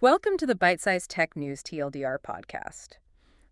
Welcome to the Bite-Sized Tech News TLDR podcast.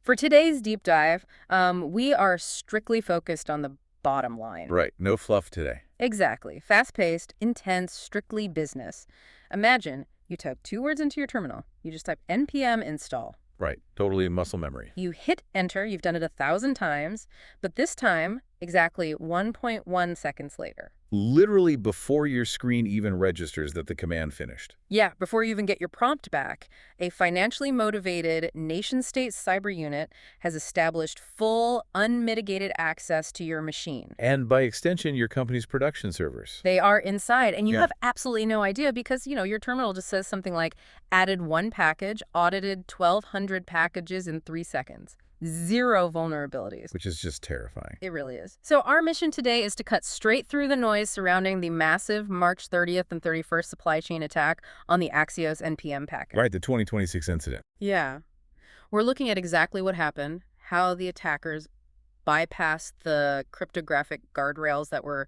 For today's deep dive, we are strictly focused on the bottom line. Right. No fluff today. Exactly. Fast-paced, intense, strictly business. Imagine you type 2 words into your terminal. You just type NPM install. Right. Totally muscle memory. You hit enter. You've done it 1,000 times, but this time, exactly 1.1 seconds later. Literally before your screen even registers that the command finished. Yeah, before you even get your prompt back, a financially motivated nation-state cyber unit has established full, unmitigated access to your machine. And by extension, your company's production servers. They are inside, and you Yeah. have absolutely no idea because, your terminal just says something like, added 1 package, audited 1,200 packages in 3 seconds. 0 vulnerabilities. Which is just terrifying. It really is. So our mission today is to cut straight through the noise surrounding the massive March 30th and 31st supply chain attack on the Axios NPM packet. Right, the 2026 incident. Yeah. We're looking at exactly what happened, how the attackers bypassed the cryptographic guardrails that were,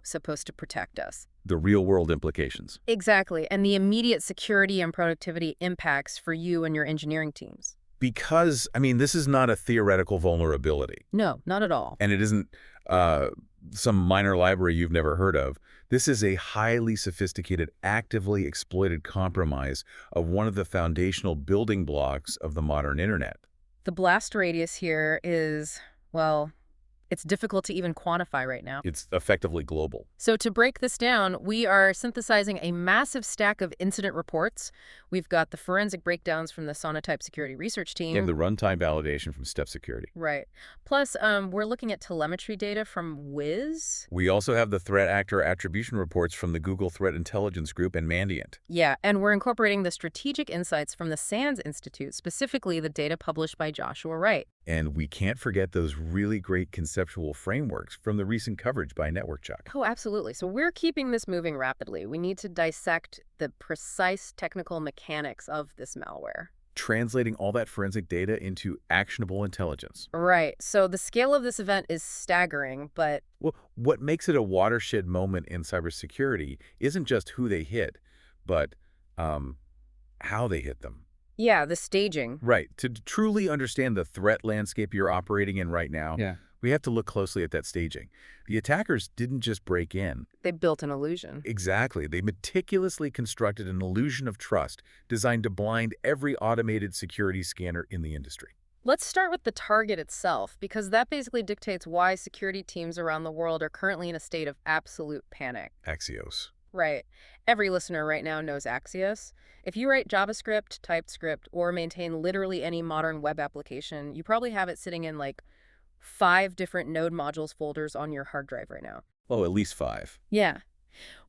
supposed to protect us. The real-world implications. Exactly, and the immediate security and productivity impacts for you and your engineering teams. Because, this is not a theoretical vulnerability. No, not at all. And it isn't some minor library you've never heard of. This is a highly sophisticated, actively exploited compromise of one of the foundational building blocks of the modern internet. The blast radius here is, well, it's difficult to even quantify right now. It's effectively global. So to break this down, we are synthesizing a massive stack of incident reports. We've got the forensic breakdowns from the Sonatype security research team. And the runtime validation from Step Security. Right. Plus, we're looking at telemetry data from Wiz. We also have the threat actor attribution reports from the Google Threat Intelligence Group and Mandiant. Yeah, and we're incorporating the strategic insights from the SANS Institute, specifically the data published by Joshua Wright. And we can't forget those really great conceptual frameworks from the recent coverage by NetworkChuck. Oh, absolutely. So we're keeping this moving rapidly. We need to dissect the precise technical mechanics of this malware. Translating all that forensic data into actionable intelligence. Right. So the scale of this event is staggering, but... Well, what makes it a watershed moment in cybersecurity isn't just who they hit, but how they hit them. Yeah, the staging. Right. To truly understand the threat landscape you're operating in right now, we have to look closely at that staging. The attackers didn't just break in. They built an illusion. Exactly. They meticulously constructed an illusion of trust designed to blind every automated security scanner in the industry. Let's start with the target itself, because that basically dictates why security teams around the world are currently in a state of absolute panic. Axios. Right. Every listener right now knows Axios. If you write JavaScript, TypeScript, or maintain literally any modern web application, you probably have it sitting in like 5 different node modules folders on your hard drive right now. Oh, at least 5. Yeah.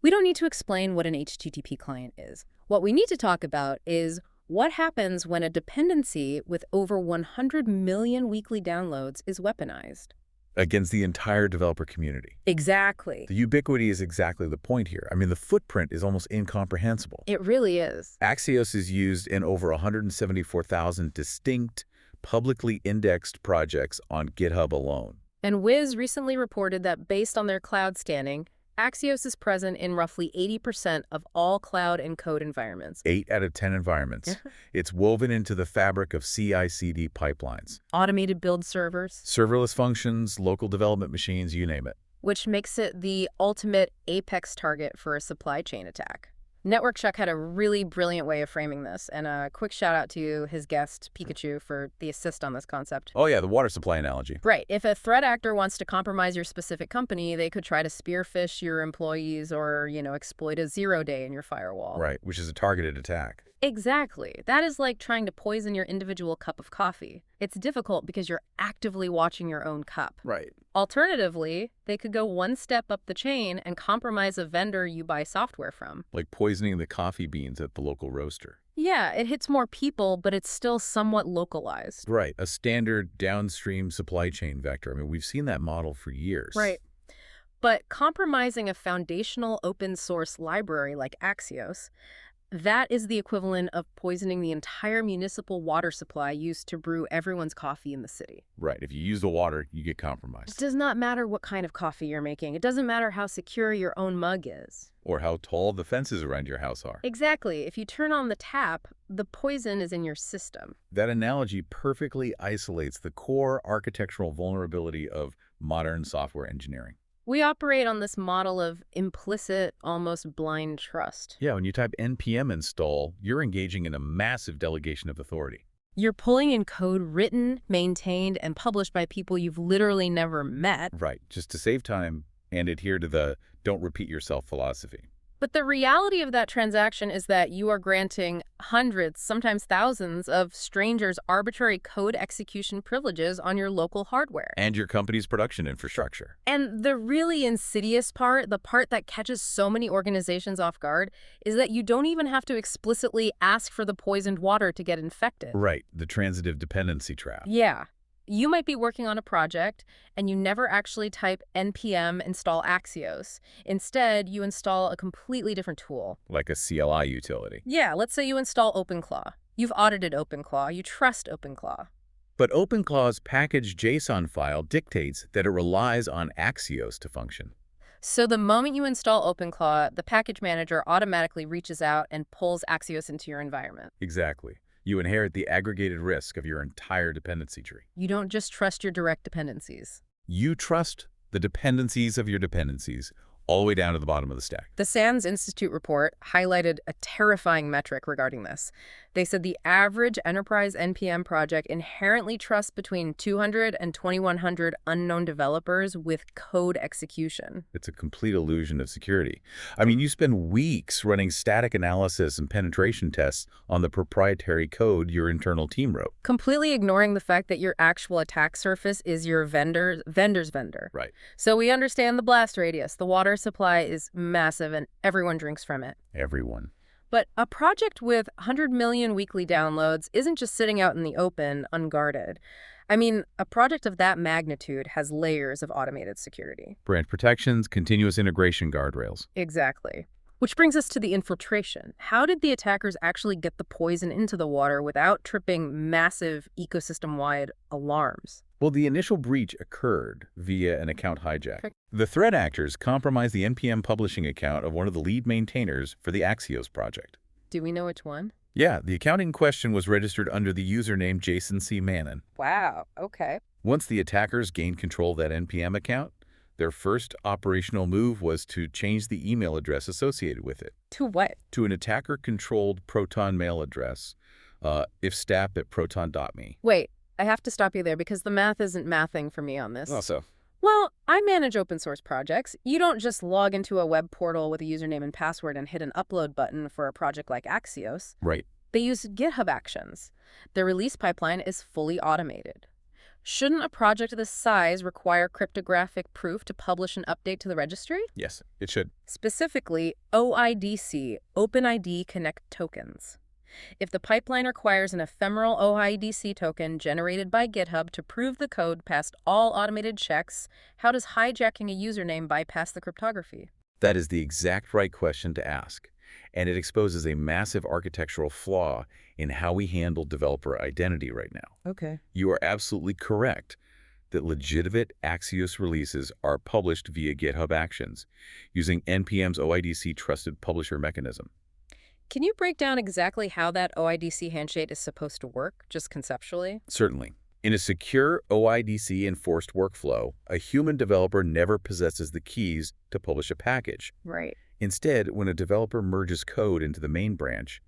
We don't need to explain what an HTTP client is. What we need to talk about is what happens when a dependency with over 100 million weekly downloads is weaponized. Against the entire developer community. Exactly. The ubiquity is exactly the point here. The footprint is almost incomprehensible. It really is. Axios is used in over 174,000 distinct, publicly indexed projects on GitHub alone. And Wiz recently reported that based on their cloud scanning, Axios is present in roughly 80% of all cloud and code environments. 8 out of 10 environments. It's woven into the fabric of CI/CD pipelines. Automated build servers. Serverless functions, local development machines, you name it. Which makes it the ultimate apex target for a supply chain attack. NetworkChuck had a really brilliant way of framing this, and a quick shout out to his guest, Pikachu, for the assist on this concept. Oh yeah, the water supply analogy. Right. If a threat actor wants to compromise your specific company, they could try to spearfish your employees or, exploit a 0-day in your firewall. Right, which is a targeted attack. Exactly. That is like trying to poison your individual cup of coffee. It's difficult because you're actively watching your own cup. Right. Alternatively, they could go one step up the chain and compromise a vendor you buy software from. Like poisoning the coffee beans at the local roaster. Yeah, it hits more people, but it's still somewhat localized. Right, a standard downstream supply chain vector. We've seen that model for years. Right. But compromising a foundational open source library like Axios, That is the equivalent of poisoning the entire municipal water supply used to brew everyone's coffee in the city. Right. If you use the water, you get It compromised. does not matter what kind of coffee you're making. It doesn't matter how secure your own mug is. Or how tall the fences around your house are. Exactly. If you turn on the tap, the poison is in your system. That analogy perfectly isolates the core architectural vulnerability of modern software engineering. We operate on this model of implicit, almost blind trust. Yeah, when you type npm install, you're engaging in a massive delegation of authority. You're pulling in code written, maintained, and published by people you've literally never met. Right, just to save time and adhere to the don't repeat yourself philosophy. But the reality of that transaction is that you are granting hundreds, sometimes thousands, of strangers arbitrary code execution privileges on your local hardware. And your company's production infrastructure. And the really insidious part, the part that catches so many organizations off guard, is that you don't even have to explicitly ask for the poisoned water to get infected. Right, the transitive dependency trap. Yeah. You might be working on a project and you never actually type npm install Axios. Instead, you install a completely different tool. Like a CLI utility. Yeah, let's say you install OpenClaw. You've audited OpenClaw. You trust OpenClaw. But OpenClaw's package JSON file dictates that it relies on Axios to function. So the moment you install OpenClaw, the package manager automatically reaches out and pulls Axios into your environment. Exactly. You inherit the aggregated risk of your entire dependency tree. You don't just trust your direct dependencies. You trust the dependencies of your dependencies all the way down to the bottom of the stack. The SANS Institute report highlighted a terrifying metric regarding this. They said the average enterprise NPM project inherently trusts between 200 and 2,100 unknown developers with code execution. It's a complete illusion of security. I mean, you spend weeks running static analysis and penetration tests on the proprietary code your internal team wrote. Completely ignoring the fact that your actual attack surface is your vendor's vendor. Right. So we understand the blast radius. The water supply is massive and everyone drinks from it. Everyone. But a project with 100 million weekly downloads isn't just sitting out in the open, unguarded. I mean, a project of that magnitude has layers of automated security. Branch protections, continuous integration guardrails. Exactly. Which brings us to the infiltration. How did the attackers actually get the poison into the water without tripping massive ecosystem-wide alarms? Well, the initial breach occurred via an account hijack. Okay. The threat actors compromised the NPM publishing account of one of the lead maintainers for the Axios project. Do we know which one? Yeah, the account in question was registered under the username Jason C. Mannon. Wow, okay. Once the attackers gained control of that NPM account, their first operational move was to change the email address associated with it. To what? To an attacker-controlled Proton mail address, ifstap@proton.me. Wait, I have to stop you there because the math isn't mathing for me on this. Also, Well, I manage open source projects. You don't just log into a web portal with a username and password and hit an upload button for a project like Axios. right. They use GitHub Actions. Their release pipeline is fully automated. Shouldn't a project of this size require cryptographic proof to publish an update to the registry? Yes, it should. Specifically, OIDC, OpenID Connect tokens. If the pipeline requires an ephemeral OIDC token generated by GitHub to prove the code passed all automated checks, how does hijacking a username bypass the cryptography? That is the exact right question to ask, and it exposes a massive architectural flaw in how we handle developer identity right now. Okay. You are absolutely correct that legitimate Axios releases are published via GitHub Actions using NPM's OIDC trusted publisher mechanism. Can you break down exactly how that OIDC handshake is supposed to work, just conceptually? Certainly. In a secure OIDC-enforced workflow, a human developer never possesses the keys to publish a package. Right. Instead, when a developer merges code into the main branch,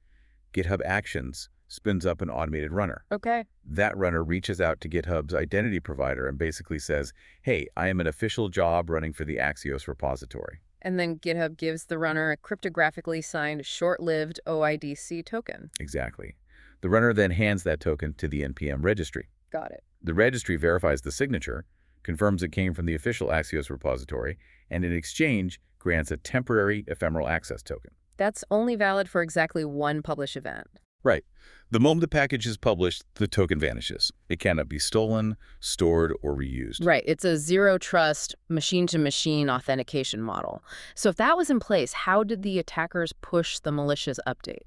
GitHub Actions spins up an automated runner. Okay. That runner reaches out to GitHub's identity provider and basically says, hey, I am an official job running for the Axios repository. And then GitHub gives the runner a cryptographically signed, short-lived OIDC token. Exactly. The runner then hands that token to the NPM registry. Got it. The registry verifies the signature, confirms it came from the official Axios repository, and in exchange grants a temporary ephemeral access token. That's only valid for exactly one publish event. Right. The moment the package is published, the token vanishes. It cannot be stolen, stored, or reused. Right. It's a zero-trust, machine-to-machine authentication model. So if that was in place, how did the attackers push the malicious update?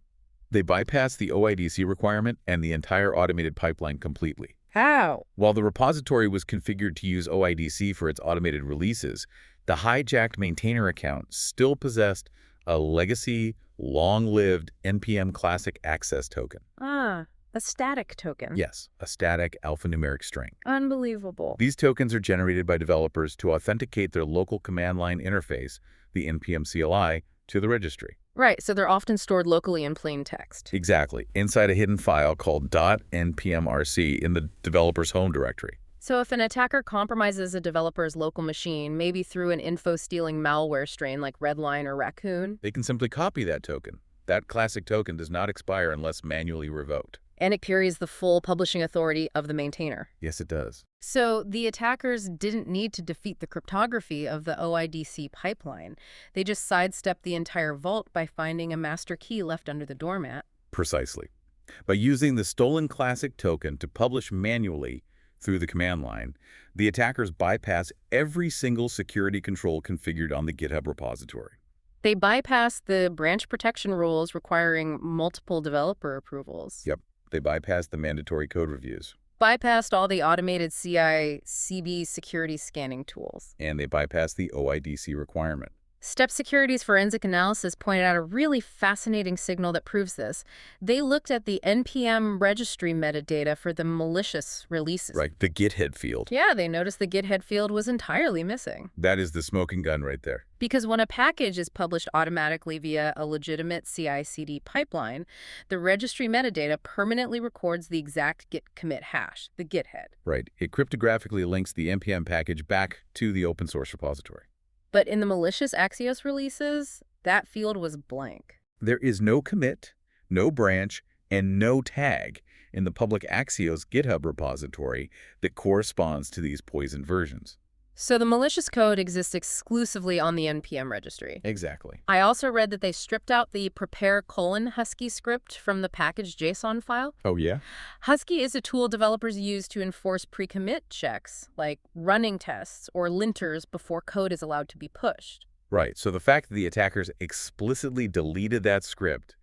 They bypass the OIDC requirement and the entire automated pipeline completely. How? While the repository was configured to use OIDC for its automated releases, the hijacked maintainer account still possessed a legacy, long-lived NPM classic access token. Ah, a static token. Yes, a static alphanumeric string. Unbelievable. These tokens are generated by developers to authenticate their local command line interface, the NPM CLI, to the registry. Right, so they're often stored locally in plain text. Exactly, inside a hidden file called .npmrc in the developer's home directory. So if an attacker compromises a developer's local machine, maybe through an info-stealing malware strain like Redline or Raccoon, They can simply copy that token. That classic token does not expire unless manually revoked. and it carries the full publishing authority of the maintainer. Yes, it does. So the attackers didn't need to defeat the cryptography of the OIDC pipeline. They just sidestepped the entire vault by finding a master key left under the doormat. Precisely. By using the stolen classic token to publish manually through the command line, the attackers bypass every single security control configured on the GitHub repository. They bypassed the branch protection rules requiring multiple developer approvals. Yep, they bypass the mandatory code reviews. Bypassed all the automated CI/CD security scanning tools. And they bypass the OIDC requirement. Step Security's forensic analysis pointed out a really fascinating signal that proves this. They looked at the NPM registry metadata for the malicious releases. Right, the Git head field. Yeah, they noticed the Git head field was entirely missing. That is the smoking gun right there. Because when a package is published automatically via a legitimate CI/CD pipeline, the registry metadata permanently records the exact Git commit hash, the Git head. Right, it cryptographically links the NPM package back to the open source repository. But in the malicious Axios releases, that field was blank. There is no commit, no branch, and no tag in the public Axios GitHub repository that corresponds to these poisoned versions. So the malicious code exists exclusively on the NPM registry. Exactly. I also read that they stripped out the prepare::husky script from the package JSON file. Oh, yeah? Husky is a tool developers use to enforce pre-commit checks, like running tests or linters before code is allowed to be pushed. Right, so the fact that the attackers explicitly deleted that script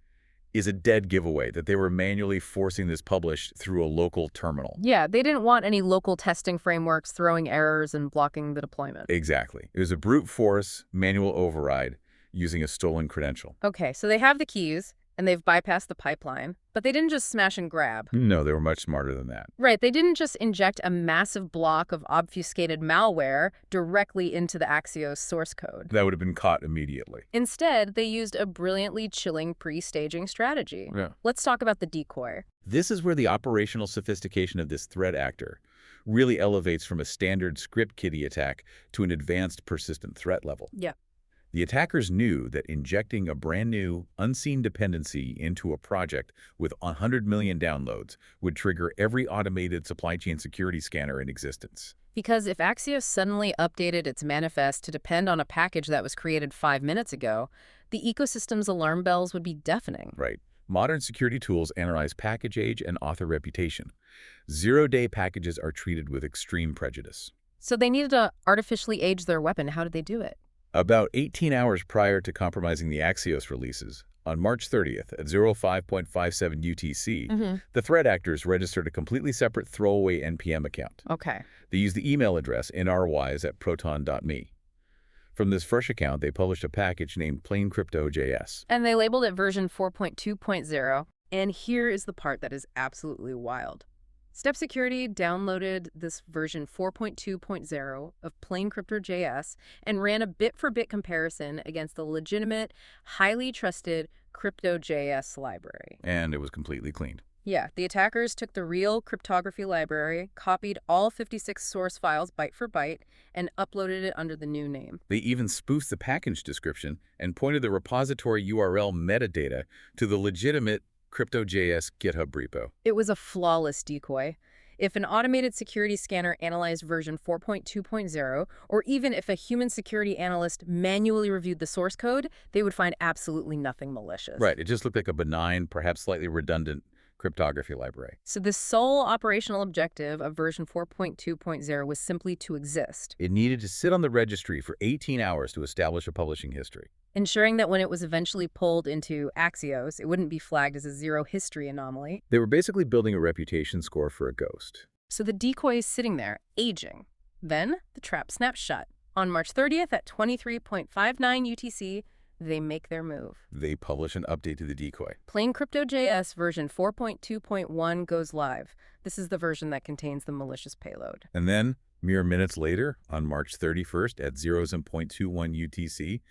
is a dead giveaway that they were manually forcing this published through a local terminal. Yeah, they didn't want any local testing frameworks throwing errors and blocking the deployment. Exactly. It was a brute force manual override using a stolen credential. Okay, so they have the keys, and they've bypassed the pipeline, but they didn't just smash and grab. No, they were much smarter than that. Right, they didn't just inject a massive block of obfuscated malware directly into the Axios source code. That would have been caught immediately. Instead, they used a brilliantly chilling pre-staging strategy. Yeah. Let's talk about the decoy. This is where the operational sophistication of this threat actor really elevates from a standard script kiddie attack to an advanced persistent threat level. Yeah. The attackers knew that injecting a brand new, unseen dependency into a project with 100 million downloads would trigger every automated supply chain security scanner in existence. Because if Axios suddenly updated its manifest to depend on a package that was created 5 minutes ago, the ecosystem's alarm bells would be deafening. Right. Modern security tools analyze package age and author reputation. Zero-day packages are treated with extreme prejudice. So they needed to artificially age their weapon. How did they do it? About 18 hours prior to compromising the Axios releases, on March 30th at 05:57 UTC, the threat actors registered a completely separate throwaway NPM account. Okay. They used the email address nrwise@proton.me. From this fresh account, they published a package named plaincrypto.js. And they labeled it version 4.2.0. And here is the part that is absolutely wild. Step Security downloaded this version 4.2.0 of plaincrypto.js and ran a bit-for-bit comparison against the legitimate, highly trusted crypto.js library. And it was completely cleaned. Yeah, the attackers took the real cryptography library, copied all 56 source files byte for byte, and uploaded it under the new name. They even spoofed the package description and pointed the repository URL metadata to the legitimate crypto.js GitHub repo. It was a flawless decoy. If an automated security scanner analyzed version 4.2.0, or even if a human security analyst manually reviewed the source code, they would find absolutely nothing malicious. Right, it just looked like a benign, perhaps slightly redundant cryptography library. So the sole operational objective of version 4.2.0 was simply to exist. It needed to sit on the registry for 18 hours to establish a publishing history. ensuring that when it was eventually pulled into Axios, it wouldn't be flagged as a zero history anomaly. They were basically building a reputation score for a ghost. So the decoy is sitting there, aging. Then the trap snaps shut. On March 30th at 23.59 UTC, they make their move. They publish an update to the decoy. Plain Crypto.js version 4.2.1 goes live. This is the version that contains the malicious payload. And then, mere minutes later, on March 31st at 0.21 UTC,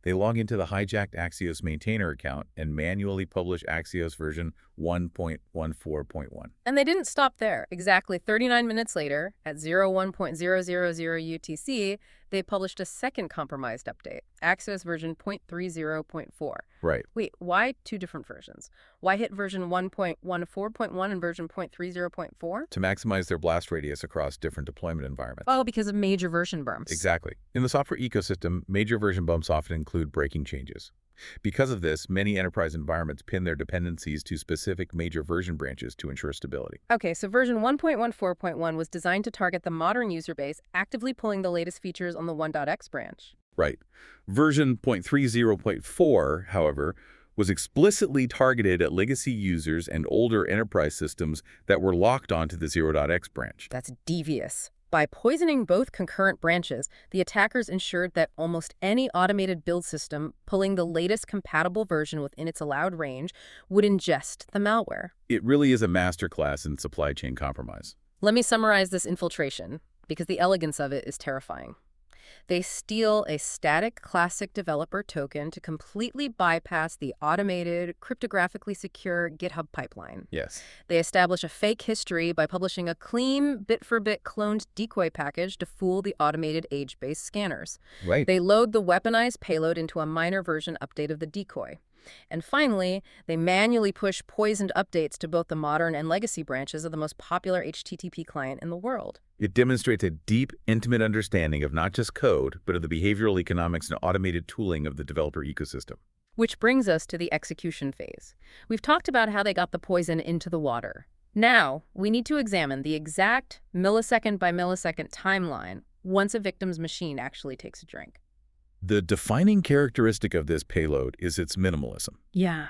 they log into the hijacked Axios maintainer account and manually publish Axios version 1.14.1. And they didn't stop there. Exactly 39 minutes later, at 01.000 UTC, they published a second compromised update, Axios version 0.30.4. Right. Wait, why two different versions? Why hit version 1.14.1 and version 0.30.4? To maximize their blast radius across different deployment environments. Oh, because of major version bumps. Exactly. In the software ecosystem, major version bumps often include breaking changes. Because of this, many enterprise environments pin their dependencies to specific major version branches to ensure stability. Okay, so version 1.14.1 was designed to target the modern user base actively pulling the latest features on the 1.x branch. Right. Version 0.30.4, however, was explicitly targeted at legacy users and older enterprise systems that were locked onto the 0.x branch. That's devious. By poisoning both concurrent branches, the attackers ensured that almost any automated build system pulling the latest compatible version within its allowed range would ingest the malware. It really is a masterclass in supply chain compromise. Let me summarize this infiltration, because the elegance of it is terrifying. They steal a static classic developer token to completely bypass the automated, cryptographically secure GitHub pipeline. Yes. They establish a fake history by publishing a clean, bit-for-bit cloned decoy package to fool the automated age-based scanners. Right. They load the weaponized payload into a minor version update of the decoy. And finally, they manually push poisoned updates to both the modern and legacy branches of the most popular HTTP client in the world. It demonstrates a deep, intimate understanding of not just code, but of the behavioral economics and automated tooling of the developer ecosystem. Which brings us to the execution phase. We've talked about how they got the poison into the water. Now, we need to examine the exact millisecond by millisecond timeline once a victim's machine actually takes a drink. The defining characteristic of this payload is its minimalism. Yeah.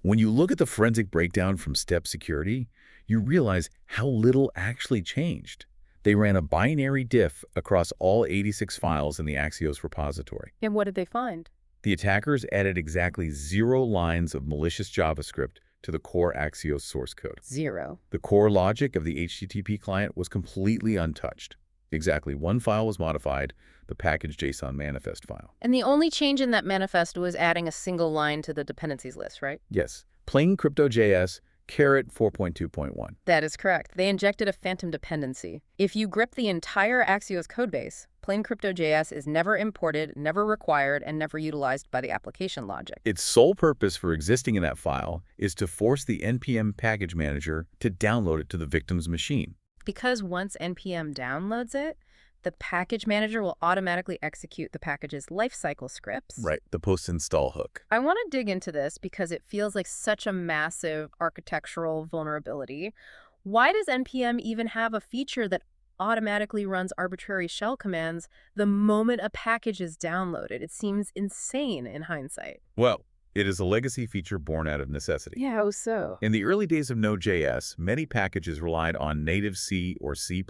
When you look at the forensic breakdown from Step Security, you realize how little actually changed. They ran a binary diff across all 86 files in the Axios repository. And what did they find? The attackers added exactly 0 lines of malicious JavaScript to the core Axios source code. 0. The core logic of the HTTP client was completely untouched. Exactly 1 file was modified, the package.json manifest file. And the only change in that manifest was adding a single line to the dependencies list, right? Yes. Plain Crypto.js, caret 4.2.1. That is correct. They injected a phantom dependency. If you grip the entire Axios codebase, plain Crypto.js is never imported, never required, and never utilized by the application logic. Its sole purpose for existing in that file is to force the NPM package manager to download it to the victim's machine. Because once NPM downloads it, the package manager will automatically execute the package's lifecycle scripts. Right, the post-install hook. I want to dig into this because it feels like such a massive architectural vulnerability. Why does NPM even have a feature that automatically runs arbitrary shell commands the moment a package is downloaded? It seems insane in hindsight. Well, it is a legacy feature born out of necessity. Yeah, how so? In the early days of Node.js, many packages relied on native C or C++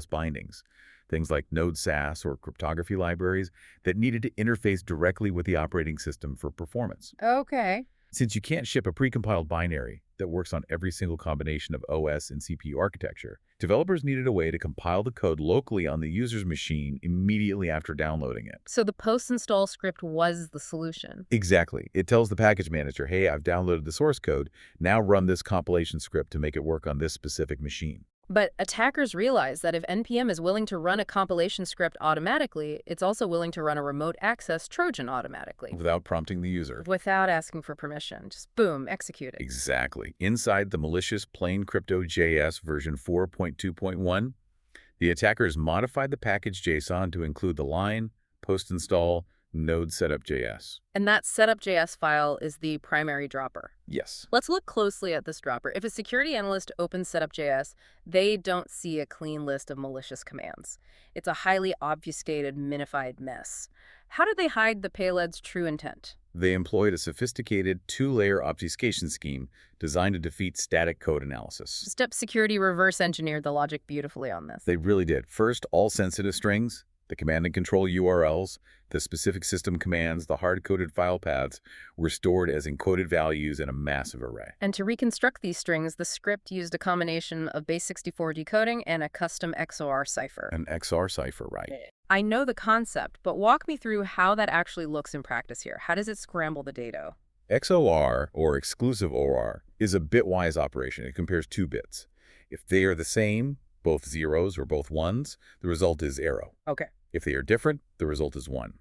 bindings, things like Node SAS or cryptography libraries that needed to interface directly with the operating system for performance. Okay. Since you can't ship a precompiled binary that works on every single combination of OS and CPU architecture, developers needed a way to compile the code locally on the user's machine immediately after downloading it. So the post-install script was the solution. Exactly. It tells the package manager, hey, I've downloaded the source code. Now run this compilation script to make it work on this specific machine. But attackers realize that if NPM is willing to run a compilation script automatically, it's also willing to run a remote access Trojan automatically. Without prompting the user. Without asking for permission. Just boom, execute it. Exactly. Inside the malicious plain Crypto.js version 4.2.1, the attackers modified the package JSON to include the line, post-install, Node setup.js. And that setup.js file is the primary dropper. Yes. Let's look closely at this dropper. If a security analyst opens setup.js, they don't see a clean list of malicious commands. It's a highly obfuscated, minified mess. How did they hide the payload's true intent? They employed a sophisticated two-layer obfuscation scheme designed to defeat static code analysis. Step Security reverse engineered the logic beautifully on this. They really did. First, all sensitive strings, the command and control URLs, the specific system commands, the hard-coded file paths were stored as encoded values in a massive array. And to reconstruct these strings, the script used a combination of base64 decoding and a custom XOR cipher. An XOR cipher, right? I know the concept, but walk me through how that actually looks in practice here. How does it scramble the data? XOR, or exclusive OR, is a bitwise operation. It compares two bits. If they are the same, both zeros or both ones, the result is 0. Okay. If they are different, the result is 1.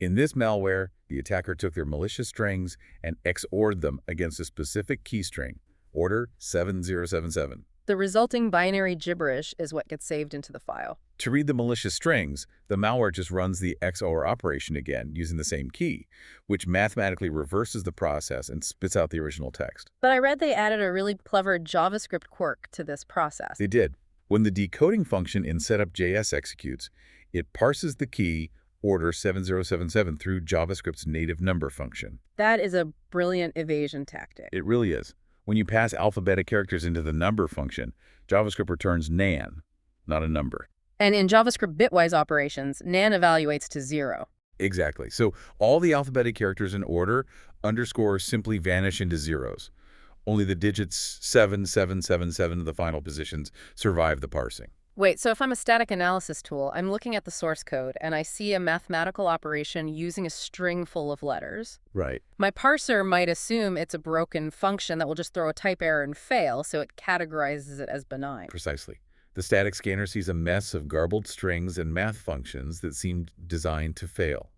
In this malware, the attacker took their malicious strings and XOR'd them against a specific key string, order 7077. The resulting binary gibberish is what gets saved into the file. To read the malicious strings, the malware just runs the XOR operation again using the same key, which mathematically reverses the process and spits out the original text. But I read they added a really clever JavaScript quirk to this process. They did. When the decoding function in setup.js executes, it parses the key order 7077 through JavaScript's native number function. That is a brilliant evasion tactic. It really is. When you pass alphabetic characters into the number function, JavaScript returns nan, not a number. And in JavaScript bitwise operations, nan evaluates to 0. Exactly. So all the alphabetic characters in order underscores simply vanish into zeros. Only the digits 7777 of the final positions survive the parsing. Wait, so if I'm a static analysis tool, I'm looking at the source code and I see a mathematical operation using a string full of letters. Right. My parser might assume it's a broken function that will just throw a type error and fail, so it categorizes it as benign. Precisely. The static scanner sees a mess of garbled strings and math functions that seem designed to fail.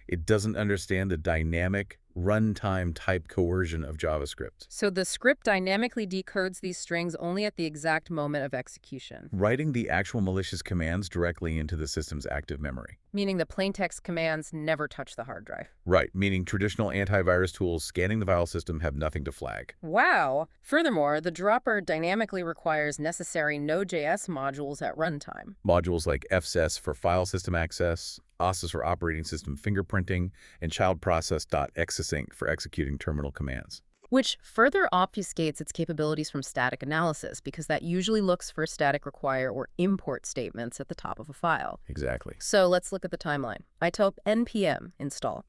It doesn't understand the dynamic, runtime type coercion of JavaScript. So the script dynamically decodes these strings only at the exact moment of execution, Writing the actual malicious commands directly into the system's active memory. meaning the plaintext commands never touch the hard drive. Right, meaning traditional antivirus tools scanning the file system have nothing to flag. Wow! Furthermore, the dropper dynamically requires necessary Node.js modules at runtime. Modules like fsys for file system access, ASYS for operating system fingerprinting, and childprocess.exasync for executing terminal commands. Which further obfuscates its capabilities from static analysis, because that usually looks for static require or import statements at the top of a file. Exactly. So let's look at the timeline. I type NPM install.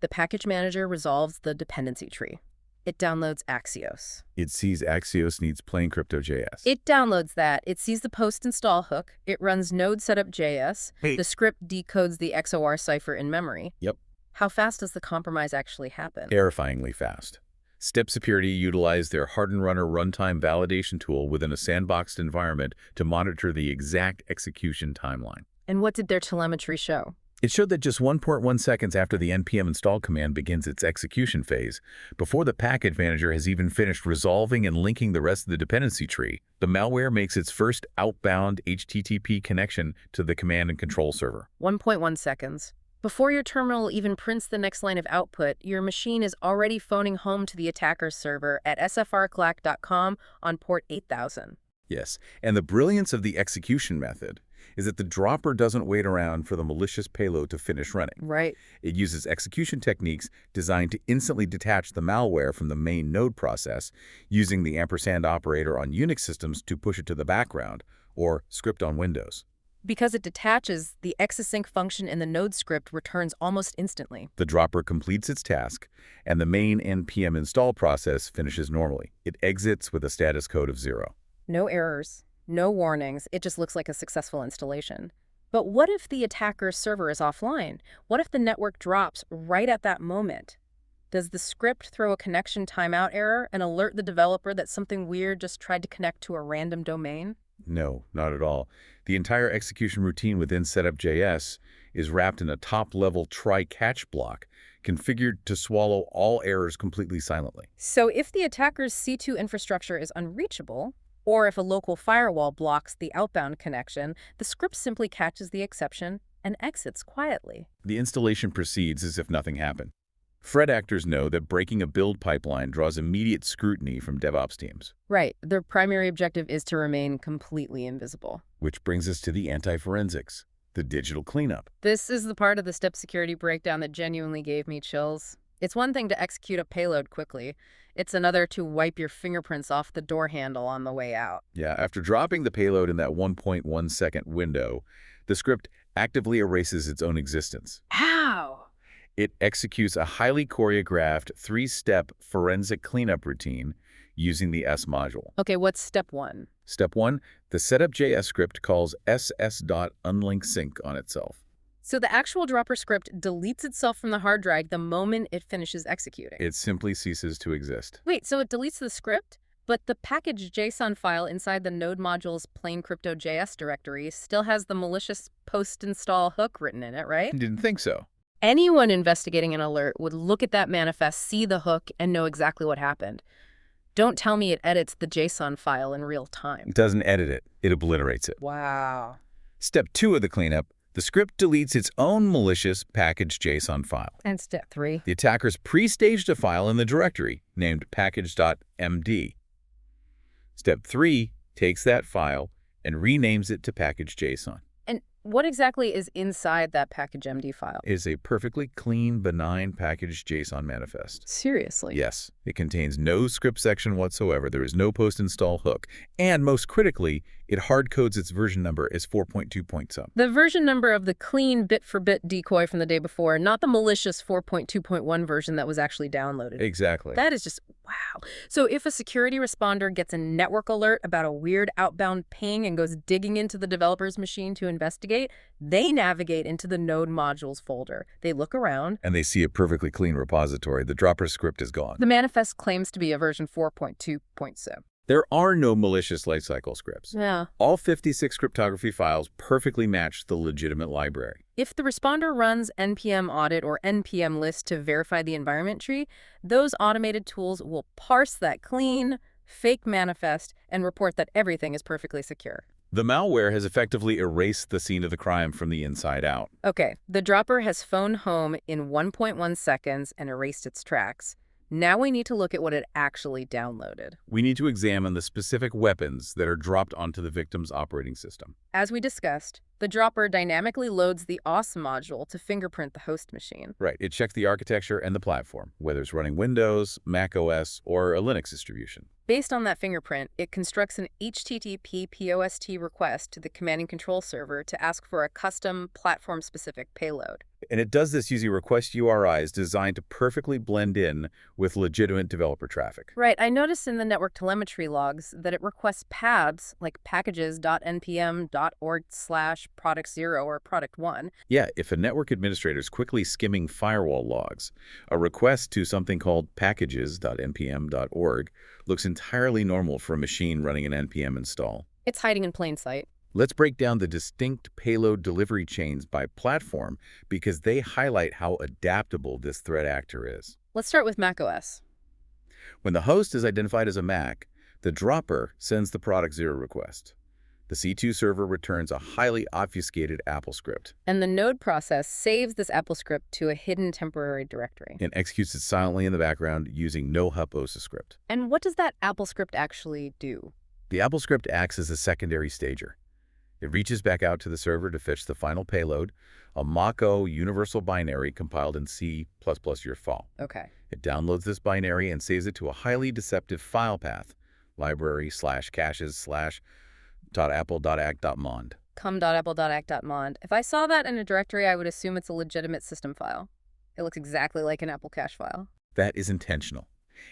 The package manager resolves the dependency tree. It downloads Axios. It sees Axios needs plain crypto.js. It downloads that. It sees the post install hook. It runs node setup.js. Hey. The script decodes the XOR cipher in memory. Yep. How fast does the compromise actually happen? Terrifyingly fast. Step Security utilized their Harden Runner runtime validation tool within a sandboxed environment to monitor the exact execution timeline. And what did their telemetry show? It showed that just 1.1 seconds after the npm install command begins its execution phase, before the package manager has even finished resolving and linking the rest of the dependency tree, the malware makes its first outbound HTTP connection to the command and control server. 1.1 seconds. Before your terminal even prints the next line of output, your machine is already phoning home to the attacker's server at sfrclack.com on port 8000. Yes, and the brilliance of the execution method is that the dropper doesn't wait around for the malicious payload to finish running. Right. It uses execution techniques designed to instantly detach the malware from the main node process, using the ampersand operator on Unix systems to push it to the background, or script on Windows. Because it detaches, the exasync function in the node script returns almost instantly. The dropper completes its task, and the main npm install process finishes normally. It exits with a status code of 0. No errors, no warnings, it just looks like a successful installation. But what if the attacker's server is offline? What if the network drops right at that moment? Does the script throw a connection timeout error and alert the developer that something weird just tried to connect to a random domain? No, not at all. The entire execution routine within setup.js is wrapped in a top-level try-catch block configured to swallow all errors completely silently. So if the attacker's C2 infrastructure is unreachable, or if a local firewall blocks the outbound connection, the script simply catches the exception and exits quietly. The installation proceeds as if nothing happened. Threat actors know that breaking a build pipeline draws immediate scrutiny from DevOps teams. Right. Their primary objective is to remain completely invisible. Which brings us to the anti-forensics, the digital cleanup. This is the part of the step security breakdown that genuinely gave me chills. It's one thing to execute a payload quickly. It's another to wipe your fingerprints off the door handle on the way out. Yeah, after dropping the payload in that 1.1-second window, the script actively erases its own existence. How? It executes a highly choreographed three-step forensic cleanup routine using the S module. Okay, what's step 1? Step 1, the setup.js script calls ss.unlinksync on itself. So the actual dropper script deletes itself from the hard drive the moment it finishes executing. It simply ceases to exist. Wait, so it deletes the script? But the package.json file inside the node module's plain crypto.js directory still has the malicious post-install hook written in it, right? Didn't think so. Anyone investigating an alert would look at that manifest, see the hook, and know exactly what happened. Don't tell me it edits the JSON file in real time. It doesn't edit it. It obliterates it. Wow. Step 2 of the cleanup, the script deletes its own malicious package.json file. And step 3? The attackers pre-staged a file in the directory named package.md. Step 3 takes that file and renames it to package.json. And what exactly is inside that package.md file? It is a perfectly clean, benign package.json manifest. Seriously? Yes, it contains no script section whatsoever. There is no post-install hook. And most critically, it hard-codes its version number as 4.2.some. The version number of the clean bit-for-bit decoy from the day before, not the malicious 4.2.1 version that was actually downloaded. Exactly. That is just, wow. So if a security responder gets a network alert about a weird outbound ping and goes digging into the developer's machine to investigate, they navigate into the node modules folder. They look around. And they see a perfectly clean repository. The dropper script is gone. The manifest claims to be a version 4.2.7. There are no malicious lifecycle scripts. Yeah. All 56 cryptography files perfectly match the legitimate library. If the responder runs NPM audit or NPM list to verify the environment tree, those automated tools will parse that clean, fake manifest and report that everything is perfectly secure. The malware has effectively erased the scene of the crime from the inside out. Okay, the dropper has phoned home in 1.1 seconds and erased its tracks. Now we need to look at what it actually downloaded. We need to examine the specific weapons that are dropped onto the victim's operating system. As we discussed, the dropper dynamically loads the OS module to fingerprint the host machine. Right. It checks the architecture and the platform, whether it's running Windows, Mac OS, or a Linux distribution. Based on that fingerprint, it constructs an HTTP POST request to the command and control server to ask for a custom platform-specific payload. And it does this using request URIs designed to perfectly blend in with legitimate developer traffic. Right. I noticed in the network telemetry logs that it requests paths like packages.npm.org/product0 or product1. Yeah, if a network administrator is quickly skimming firewall logs, a request to something called packages.npm.org looks entirely normal for a machine running an NPM install. It's hiding in plain sight. Let's break down the distinct payload delivery chains by platform because they highlight how adaptable this threat actor is. Let's start with macOS. When the host is identified as a Mac, the dropper sends the product0 request. The C2 server returns a highly obfuscated Apple script. And the node process saves this Apple script to a hidden temporary directory. And executes it silently in the background using no HUP-OSA script. And what does that Apple script actually do? The Apple script acts as a secondary stager. It reaches back out to the server to fetch the final payload, a Mach-O universal binary compiled in C++ your file. Okay. It downloads this binary and saves it to a highly deceptive file path, library/caches/.apple.act.mond. cum.apple.act.mond. If I saw that in a directory, I would assume it's a legitimate system file. It looks exactly like an Apple cache file. That is intentional.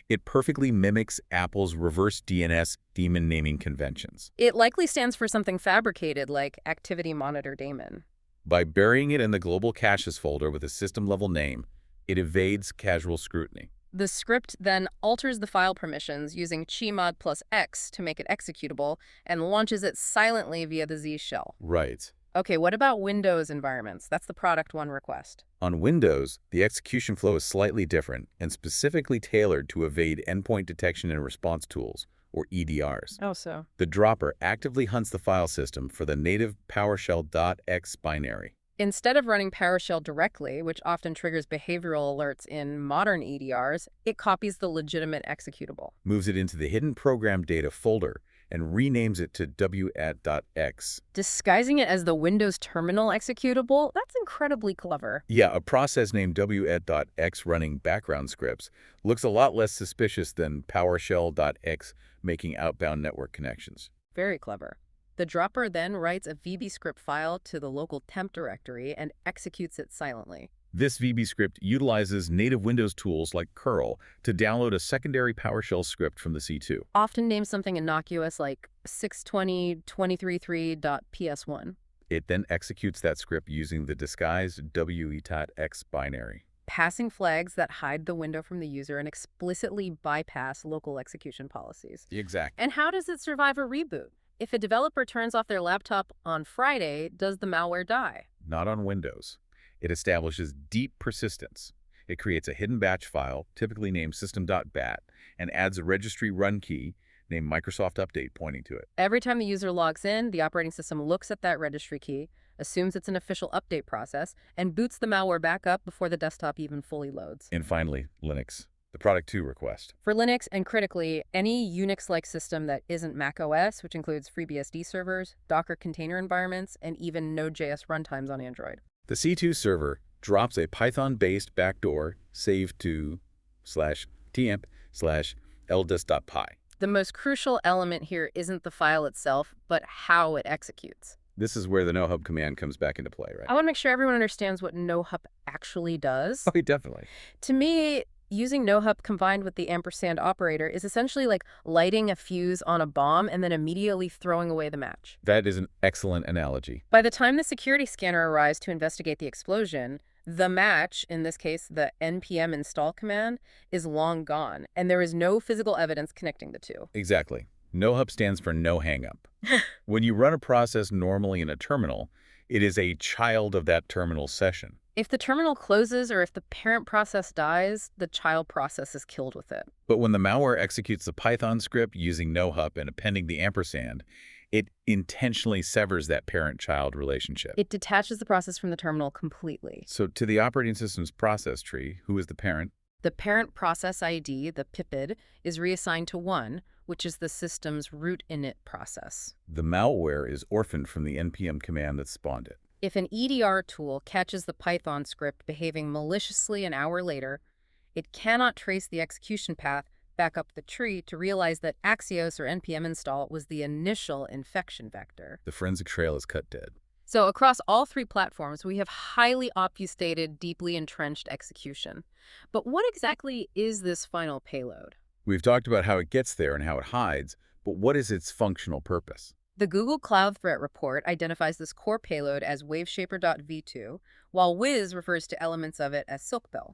It perfectly mimics Apple's reverse DNS daemon naming conventions. It likely stands for something fabricated like Activity Monitor Daemon. By burying it in the global caches folder with a system-level name, it evades casual scrutiny. The script then alters the file permissions using chmod plus X to make it executable and launches it silently via the Z shell. Right. Okay, what about Windows environments? That's the product1 request. On Windows, the execution flow is slightly different and specifically tailored to evade endpoint detection and response tools, or EDRs. Oh, so? The dropper actively hunts the file system for the native PowerShell.exe binary. Instead of running PowerShell directly, which often triggers behavioral alerts in modern EDRs, it copies the legitimate executable. Moves it into the hidden program data folder and renames it to w@.x. Disguising it as the Windows terminal executable, that's incredibly clever. Yeah, a process named w@.x running background scripts looks a lot less suspicious than PowerShell.x making outbound network connections. Very clever. The dropper then writes a VB script file to the local temp directory and executes it silently. This VB script utilizes native Windows tools like curl to download a secondary PowerShell script from the C2. Often named something innocuous like 620.23.ps1. It then executes that script using the disguised w.x binary. Passing flags that hide the window from the user and explicitly bypass local execution policies. Exactly. And how does it survive a reboot? If a developer turns off their laptop on Friday, does the malware die? Not on Windows. It establishes deep persistence. It creates a hidden batch file, typically named system.bat, and adds a registry run key named Microsoft Update pointing to it. Every time the user logs in, the operating system looks at that registry key, assumes it's an official update process, and boots the malware back up before the desktop even fully loads. And finally, Linux. The Product 2 request. For Linux, and critically, any Unix-like system that isn't macOS, which includes FreeBSD servers, Docker container environments, and even Node.js runtimes on Android. The C2 server drops a Python-based backdoor save to /temp/ldist.py. The most crucial element here isn't the file itself, but how it executes. This is where the nohub command comes back into play, right? I want to make sure everyone understands what nohub actually does. Oh, definitely. To me, using nohub combined with the ampersand operator is essentially like lighting a fuse on a bomb and then immediately throwing away the match. That is an excellent analogy. By the time the security scanner arrives to investigate the explosion, the match, in this case the npm install command, is long gone, and there is no physical evidence connecting the two. Exactly. Nohub stands for no hangup. When you run a process normally in a terminal, it is a child of that terminal session. If the terminal closes or if the parent process dies, the child process is killed with it. But when the malware executes the Python script using nohub and appending the ampersand, it intentionally severs that parent-child relationship. It detaches the process from the terminal completely. So to the operating system's process tree, who is the parent? The parent process ID, the PIPID, is reassigned to 1, which is the system's root init process. The malware is orphaned from the npm command that spawned it. If an EDR tool catches the Python script behaving maliciously an hour later, it cannot trace the execution path back up the tree to realize that Axios or NPM install was the initial infection vector. The forensic trail is cut dead. So across all three platforms, we have highly obfuscated, deeply entrenched execution. But what exactly is this final payload? We've talked about how it gets there and how it hides, but what is its functional purpose? The Google Cloud Threat Report identifies this core payload as WAVESHAPER.V2, while Wiz refers to elements of it as Silkbell.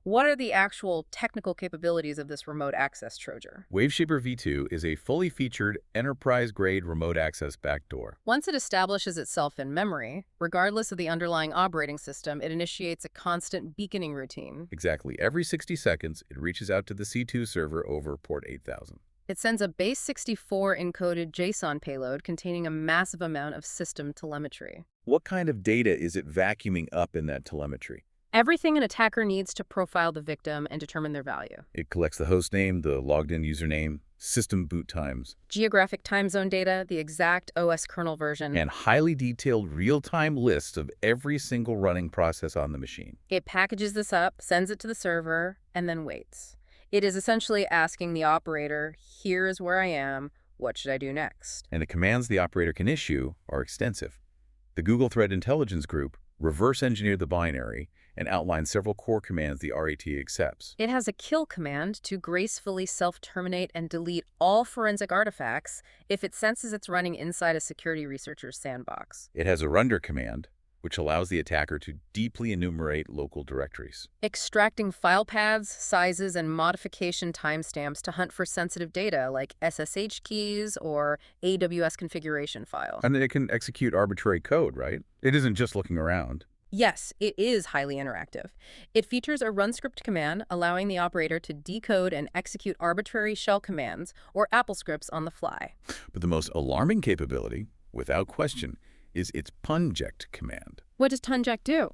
What are the actual technical capabilities of this remote access Trojan? WAVESHAPER.V2 is a fully featured enterprise-grade remote access backdoor. Once it establishes itself in memory, regardless of the underlying operating system, it initiates a constant beaconing routine. Exactly. Every 60 seconds, it reaches out to the C2 server over port 8000. It sends a base 64 encoded JSON payload containing a massive amount of system telemetry. What kind of data is it vacuuming up in that telemetry? Everything an attacker needs to profile the victim and determine their value. It collects the host name, the logged-in username, system boot times, Geographic time zone data, the exact OS kernel version. and highly detailed real-time lists of every single running process on the machine. It packages this up, sends it to the server, and then waits. It is essentially asking the operator, here is where I am, what should I do next? And the commands the operator can issue are extensive. The Google Threat Intelligence Group reverse-engineered the binary and outlined several core commands the RAT accepts. It has a kill command to gracefully self-terminate and delete all forensic artifacts if it senses it's running inside a security researcher's sandbox. It has a render command, which allows the attacker to deeply enumerate local directories. Extracting file paths, sizes, and modification timestamps to hunt for sensitive data like SSH keys or AWS configuration file. And it can execute arbitrary code, right? It isn't just looking around. Yes, it is highly interactive. It features a run script command allowing the operator to decode and execute arbitrary shell commands or Apple scripts on the fly. But the most alarming capability, without question, is its punject command. What does Tunjack do?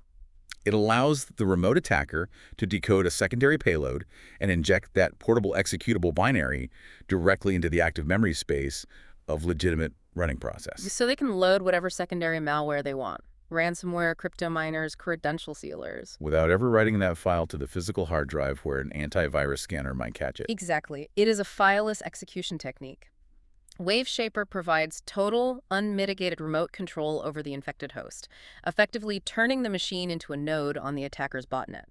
It allows the remote attacker to decode a secondary payload and inject that portable executable binary directly into the active memory space of legitimate running process. So they can load whatever secondary malware they want. Ransomware, crypto miners, credential sealers. Without ever writing that file to the physical hard drive where an antivirus scanner might catch it. Exactly. It is a fileless execution technique. WaveShaper provides total, unmitigated remote control over the infected host, effectively turning the machine into a node on the attacker's botnet.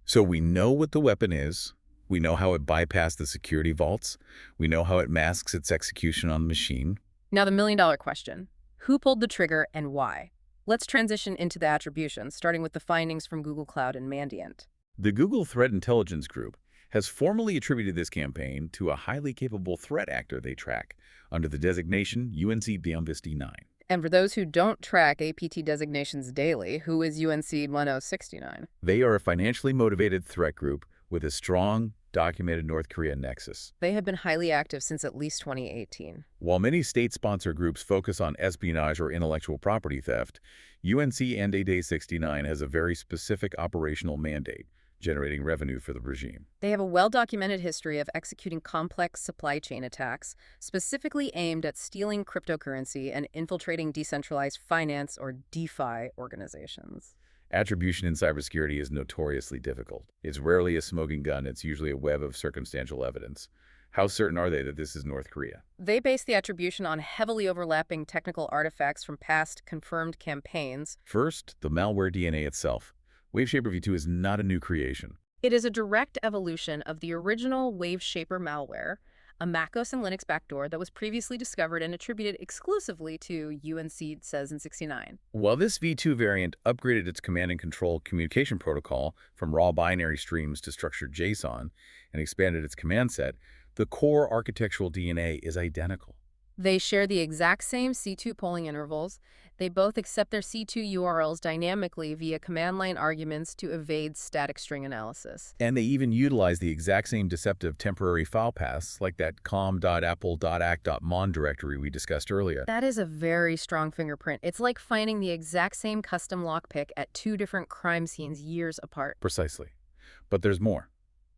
So we know what the weapon is. We know how it bypassed the security vaults. We know how it masks its execution on the machine. Now the million-dollar question. Who pulled the trigger and why? Let's transition into the attributions, starting with the findings from Google Cloud and Mandiant. The Google Threat Intelligence Group has formally attributed this campaign to a highly capable threat actor they track under the designation UNC-BAMVSD9. And for those who don't track APT designations daily, who is UNC 1069? They are a financially motivated threat group with a strong, documented North Korea nexus. They have been highly active since at least 2018. While many state-sponsored groups focus on espionage or intellectual property theft, UNC 69 has a very specific operational mandate, generating revenue for the regime. They have a well-documented history of executing complex supply chain attacks, specifically aimed at stealing cryptocurrency and infiltrating decentralized finance or DeFi organizations. Attribution in cybersecurity is notoriously difficult. It's rarely a smoking gun, it's usually a web of circumstantial evidence. How certain are they that this is North Korea? They base the attribution on heavily overlapping technical artifacts from past confirmed campaigns. First, the malware DNA itself. WAVESHAPER.V2 is not a new creation. It is a direct evolution of the original WaveShaper malware, a macOS and Linux backdoor that was previously discovered and attributed exclusively to UNC 69. While this V2 variant upgraded its command and control communication protocol from raw binary streams to structured JSON and expanded its command set, the core architectural DNA is identical. They share the exact same C2 polling intervals. They both accept their C2 URLs dynamically via command line arguments to evade static string analysis. And they even utilize the exact same deceptive temporary file paths like that com.apple.act.mon directory we discussed earlier. That is a very strong fingerprint. It's like finding the exact same custom lockpick at two different crime scenes years apart. Precisely. But there's more.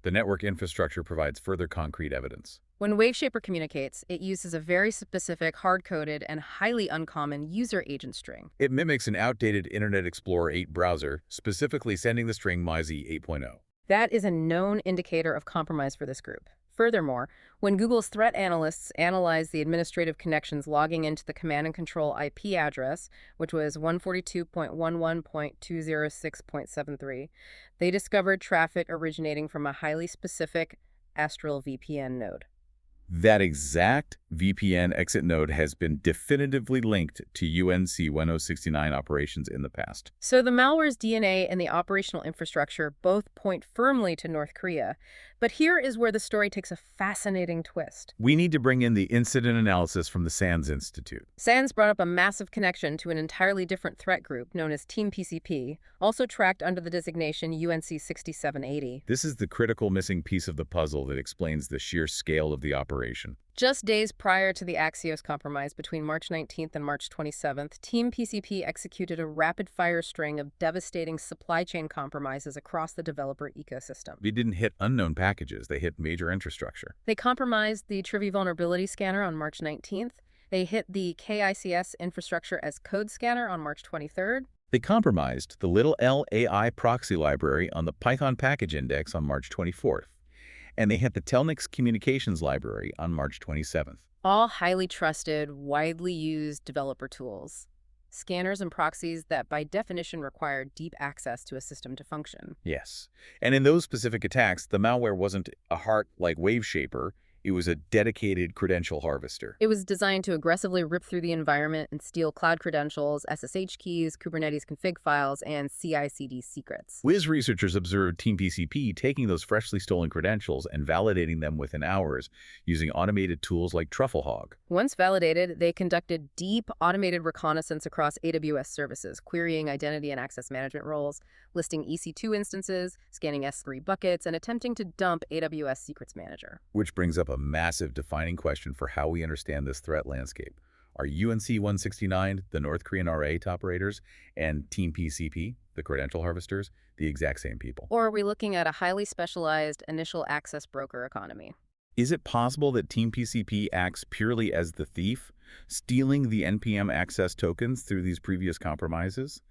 The network infrastructure provides further concrete evidence. When WaveShaper communicates, it uses a very specific, hard-coded, and highly uncommon user agent string. It mimics an outdated Internet Explorer 8 browser, specifically sending the string MyZ 8.0. That is a known indicator of compromise for this group. Furthermore, when Google's threat analysts analyzed the administrative connections logging into the command and control IP address, which was 142.11.206.73, they discovered traffic originating from a highly specific Astral VPN node. That exact VPN exit node has been definitively linked to UNC 1069 operations in the past. So the malware's DNA and the operational infrastructure both point firmly to North Korea. But here is where the story takes a fascinating twist. We need to bring in the incident analysis from the SANS Institute. SANS brought up a massive connection to an entirely different threat group known as Team PCP, also tracked under the designation UNC 6780. This is the critical missing piece of the puzzle that explains the sheer scale of the operation. Just days prior to the Axios compromise between March 19th and March 27th, Team PCP executed a rapid-fire string of devastating supply chain compromises across the developer ecosystem. They didn't hit unknown packages, they hit major infrastructure. They compromised the Trivy vulnerability scanner on March 19th. They hit the KICS infrastructure as code scanner on March 23rd. They compromised the little L AI proxy library on the Python package index on March 24th. And they hit the Telnix communications library on March 27th. All highly trusted, widely used developer tools. Scanners and proxies that by definition require deep access to a system to function. Yes. And in those specific attacks, the malware wasn't a heart like WaveShaper. It was a dedicated credential harvester. It was designed to aggressively rip through the environment and steal cloud credentials, SSH keys, Kubernetes config files, and CI/CD secrets. Wiz researchers observed Team PCP taking those freshly stolen credentials and validating them within hours using automated tools like TruffleHog. Once validated, they conducted deep automated reconnaissance across AWS services, querying identity and access management roles, listing EC2 instances, scanning S3 buckets, and attempting to dump AWS Secrets Manager. Which brings up a massive defining question for how we understand this threat landscape. Are UNC 169, the North Korean RA top raters, and Team PCP, the credential harvesters, the exact same people? Or are we looking at a highly specialized initial access broker economy? Is it possible that Team PCP acts purely as the thief, stealing the NPM access tokens through these previous compromises,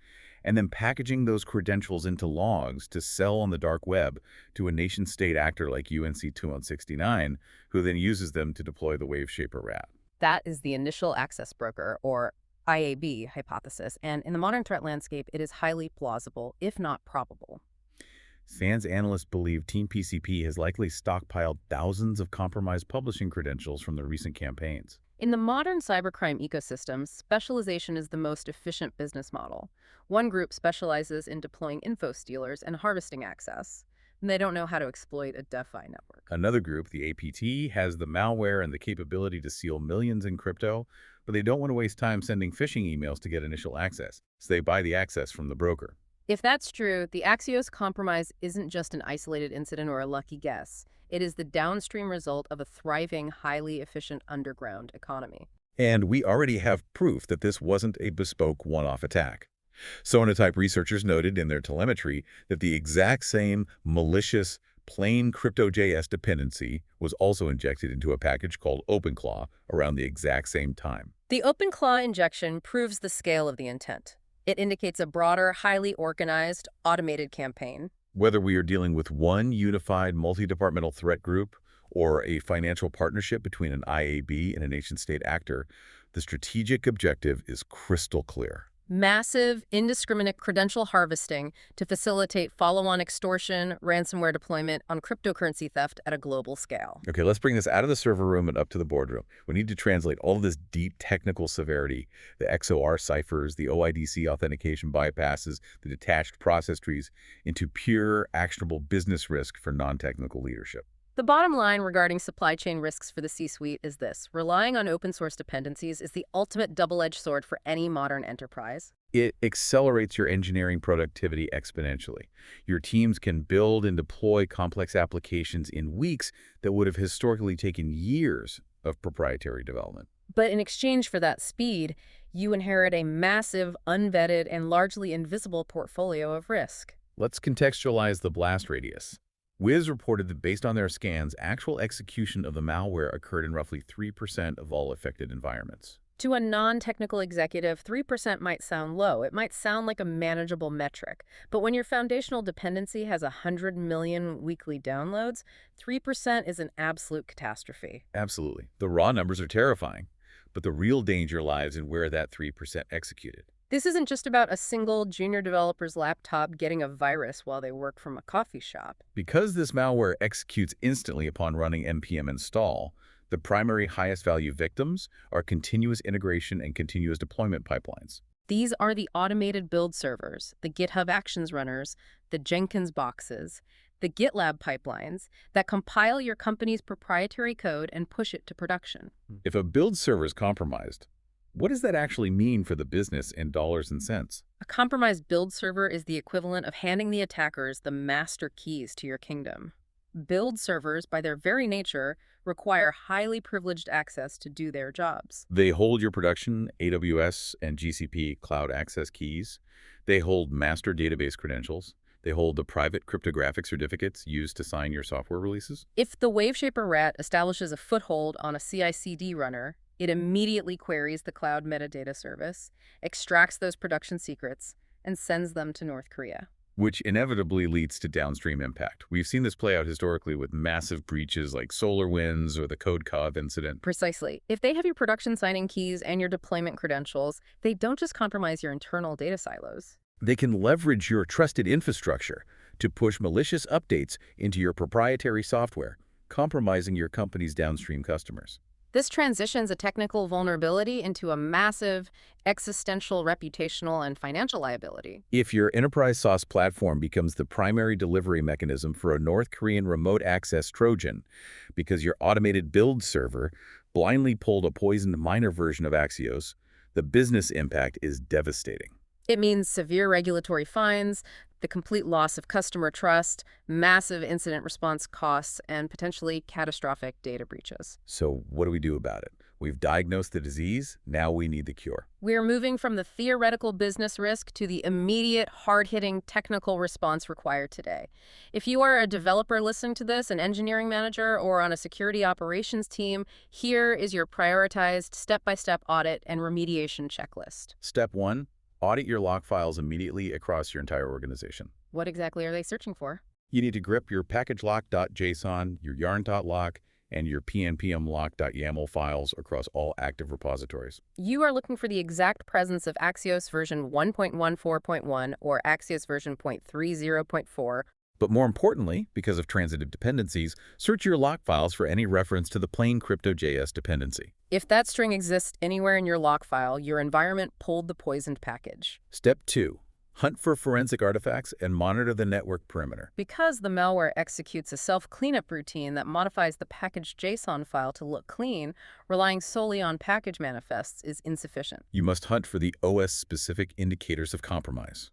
and then packaging those credentials into logs to sell on the dark web to a nation-state actor like UNC 2169, who then uses them to deploy the WAVESHAPER rat? That is the initial access broker, or IAB, hypothesis, and in the modern threat landscape, it is highly plausible, if not probable. SANS analysts believe Team PCP has likely stockpiled thousands of compromised publishing credentials from the recent campaigns. In the modern cybercrime ecosystem, specialization is the most efficient business model. One group specializes in deploying info stealers and harvesting access, and they don't know how to exploit a DeFi network. Another group, the APT, has the malware and the capability to steal millions in crypto, but they don't want to waste time sending phishing emails to get initial access, so they buy the access from the broker. If that's true, the Axios compromise isn't just an isolated incident or a lucky guess. It is the downstream result of a thriving, highly efficient underground economy. And we already have proof that this wasn't a bespoke one-off attack. Sonatype researchers noted in their telemetry that the exact same malicious plain Crypto.js dependency was also injected into a package called OpenClaw around the exact same time. The OpenClaw injection proves the scale of the intent. It indicates a broader, highly organized, automated campaign. Whether we are dealing with one unified multi-departmental threat group or a financial partnership between an IAB and a nation-state actor, the strategic objective is crystal clear. Massive, indiscriminate credential harvesting to facilitate follow-on extortion, ransomware deployment on cryptocurrency theft at a global scale. Okay, let's bring this out of the server room and up to the boardroom. We need to translate all of this deep technical severity, the XOR ciphers, the OIDC authentication bypasses, the detached process trees, into pure, actionable business risk for non-technical leadership. The bottom line regarding supply chain risks for the C-suite is this: relying on open source dependencies is the ultimate double-edged sword for any modern enterprise. It accelerates your engineering productivity exponentially. Your teams can build and deploy complex applications in weeks that would have historically taken years of proprietary development. But in exchange for that speed, you inherit a massive, unvetted, and largely invisible portfolio of risk. Let's contextualize the blast radius. Wiz reported that based on their scans, actual execution of the malware occurred in roughly 3% of all affected environments. To a non-technical executive, 3% might sound low. It might sound like a manageable metric. But when your foundational dependency has 100 million weekly downloads, 3% is an absolute catastrophe. Absolutely. The raw numbers are terrifying, but the real danger lies in where that 3% executed. This isn't just about a single junior developer's laptop getting a virus while they work from a coffee shop. Because this malware executes instantly upon running npm install, the primary highest value victims are continuous integration and continuous deployment pipelines. These are the automated build servers, the GitHub Actions runners, the Jenkins boxes, the GitLab pipelines that compile your company's proprietary code and push it to production. If a build server is compromised, what does that actually mean for the business in dollars and cents? A compromised build server is the equivalent of handing the attackers the master keys to your kingdom. Build servers, by their very nature, require highly privileged access to do their jobs. They hold your production AWS and GCP cloud access keys. They hold master database credentials. They hold the private cryptographic certificates used to sign your software releases. If the WaveShaper rat establishes a foothold on a CI/CD runner, it immediately queries the cloud metadata service, extracts those production secrets, and sends them to North Korea. Which inevitably leads to downstream impact. We've seen this play out historically with massive breaches like SolarWinds or the CodeCov incident. Precisely. If they have your production signing keys and your deployment credentials, they don't just compromise your internal data silos. They can leverage your trusted infrastructure to push malicious updates into your proprietary software, compromising your company's downstream customers. This transitions a technical vulnerability into a massive existential, reputational, and financial liability. If your enterprise SaaS platform becomes the primary delivery mechanism for a North Korean remote access Trojan because your automated build server blindly pulled a poisoned minor version of Axios, the business impact is devastating. It means severe regulatory fines, the complete loss of customer trust, massive incident response costs, and potentially catastrophic data breaches. So what do we do about it? We've diagnosed the disease, now we need the cure. We're moving from the theoretical business risk to the immediate, hard-hitting technical response required today. If you are a developer listening to this, an engineering manager, or on a security operations team, here is your prioritized step-by-step audit and remediation checklist. Step 1. Audit your log files immediately across your entire organization. What exactly are they searching for? You need to grip your packagelock.json, your yarn.lock, and your pnpmlock.yaml files across all active repositories. You are looking for the exact presence of Axios version 1.14.1 or Axios version 0.30.4. But more importantly, because of transitive dependencies, search your log files for any reference to the plain crypto.js dependency. If that string exists anywhere in your log file, your environment pulled the poisoned package. Step 2. Hunt for forensic artifacts and monitor the network perimeter. Because the malware executes a self-cleanup routine that modifies the package.json file to look clean, relying solely on package manifests is insufficient. You must hunt for the OS-specific indicators of compromise.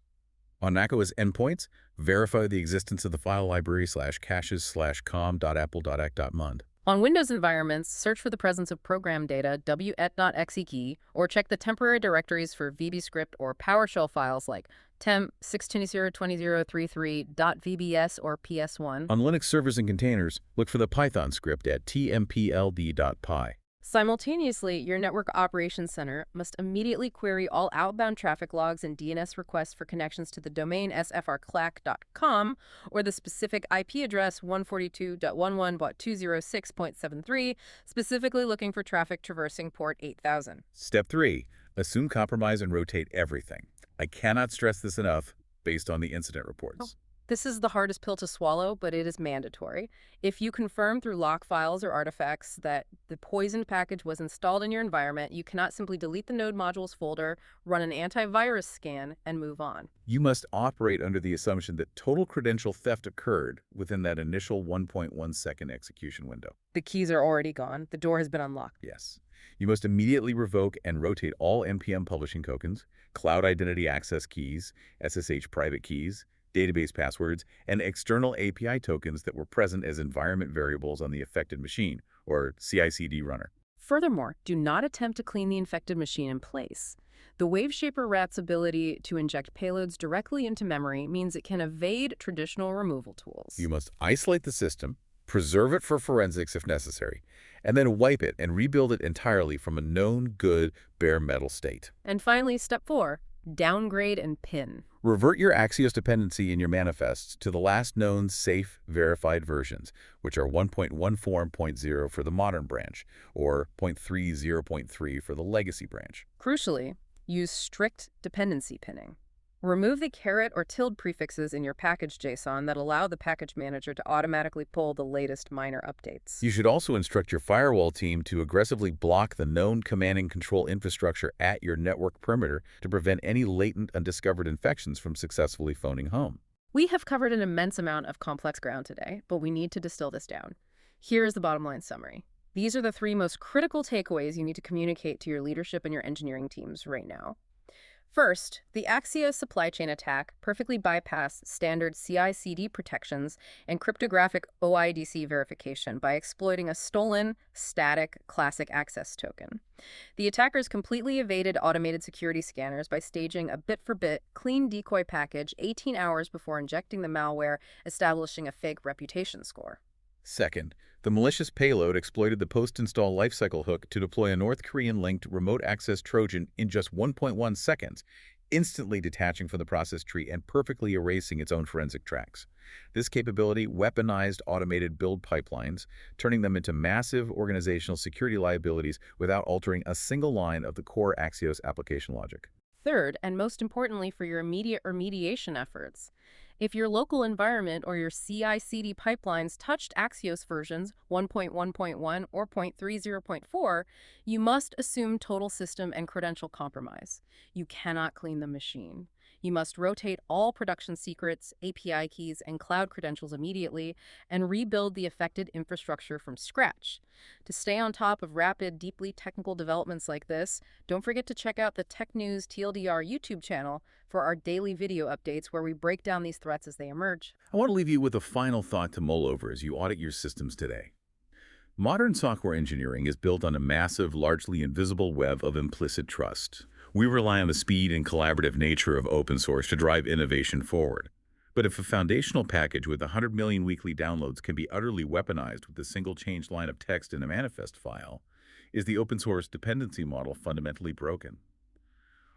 On macOS endpoints, verify the existence of the file library /caches/com.apple.act.mund. On Windows environments, search for the presence of program data wget.exe or check the temporary directories for VBScript or PowerShell files like temp 620.20.33.vbs or ps1. On Linux servers and containers, look for the Python script at tmpld.py. Simultaneously, your Network Operations Center must immediately query all outbound traffic logs and DNS requests for connections to the domain sfrclack.com or the specific IP address 142.11.206.73, specifically looking for traffic traversing port 8000. Step 3. Assume compromise and rotate everything. I cannot stress this enough based on the incident reports. This is the hardest pill to swallow, but it is mandatory. If you confirm through log files or artifacts that the poisoned package was installed in your environment, you cannot simply delete the node modules folder, run an antivirus scan, and move on. You must operate under the assumption that total credential theft occurred within that initial 1.1 second execution window. The keys are already gone. The door has been unlocked. Yes. You must immediately revoke and rotate all NPM publishing tokens, cloud identity access keys, SSH private keys, database passwords, and external API tokens that were present as environment variables on the affected machine, or CI/CD runner. Furthermore, do not attempt to clean the infected machine in place. The WAVESHAPER rat's ability to inject payloads directly into memory means it can evade traditional removal tools. You must isolate the system, preserve it for forensics if necessary, and then wipe it and rebuild it entirely from a known good bare metal state. And finally, step 4, downgrade and pin. Revert your Axios dependency in your manifests to the last known safe verified versions, which are 1.14.0 for the modern branch, or 0.30.3 for the legacy branch. Crucially, use strict dependency pinning. Remove the caret or tilde prefixes in your package.json that allow the package manager to automatically pull the latest minor updates. You should also instruct your firewall team to aggressively block the known command and control infrastructure at your network perimeter to prevent any latent undiscovered infections from successfully phoning home. We have covered an immense amount of complex ground today, but we need to distill this down. Here is the bottom line summary. These are the 3 most critical takeaways you need to communicate to your leadership and your engineering teams right now. First, the Axios supply chain attack perfectly bypassed standard CI/CD protections and cryptographic OIDC verification by exploiting a stolen, static, classic access token. The attackers completely evaded automated security scanners by staging a bit-for-bit clean decoy package 18 hours before injecting the malware, establishing a fake reputation score. Second, the malicious payload exploited the post-install lifecycle hook to deploy a North Korean-linked remote access Trojan in just 1.1 seconds, instantly detaching from the process tree and perfectly erasing its own forensic tracks. This capability weaponized automated build pipelines, turning them into massive organizational security liabilities without altering a single line of the core Axios application logic. Third, and most importantly for your immediate remediation efforts, if your local environment or your CI/CD pipelines touched Axios versions 1.1.1 or 0.30.4, you must assume total system and credential compromise. You cannot clean the machine. You must rotate all production secrets, API keys, and cloud credentials immediately and rebuild the affected infrastructure from scratch. To stay on top of rapid, deeply technical developments like this, don't forget to check out the Tech News TLDR YouTube channel for our daily video updates where we break down these threats as they emerge. I want to leave you with a final thought to mull over as you audit your systems today. Modern software engineering is built on a massive, largely invisible web of implicit trust. We rely on the speed and collaborative nature of open source to drive innovation forward. But if a foundational package with 100 million weekly downloads can be utterly weaponized with a single changed line of text in a manifest file, is the open source dependency model fundamentally broken?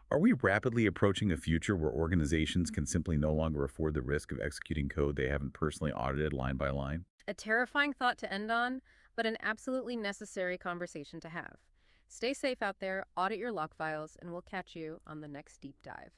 Are we rapidly approaching a future where organizations can simply no longer afford the risk of executing code they haven't personally audited line by line? A terrifying thought to end on, but an absolutely necessary conversation to have. Stay safe out there, audit your log files, and we'll catch you on the next deep dive.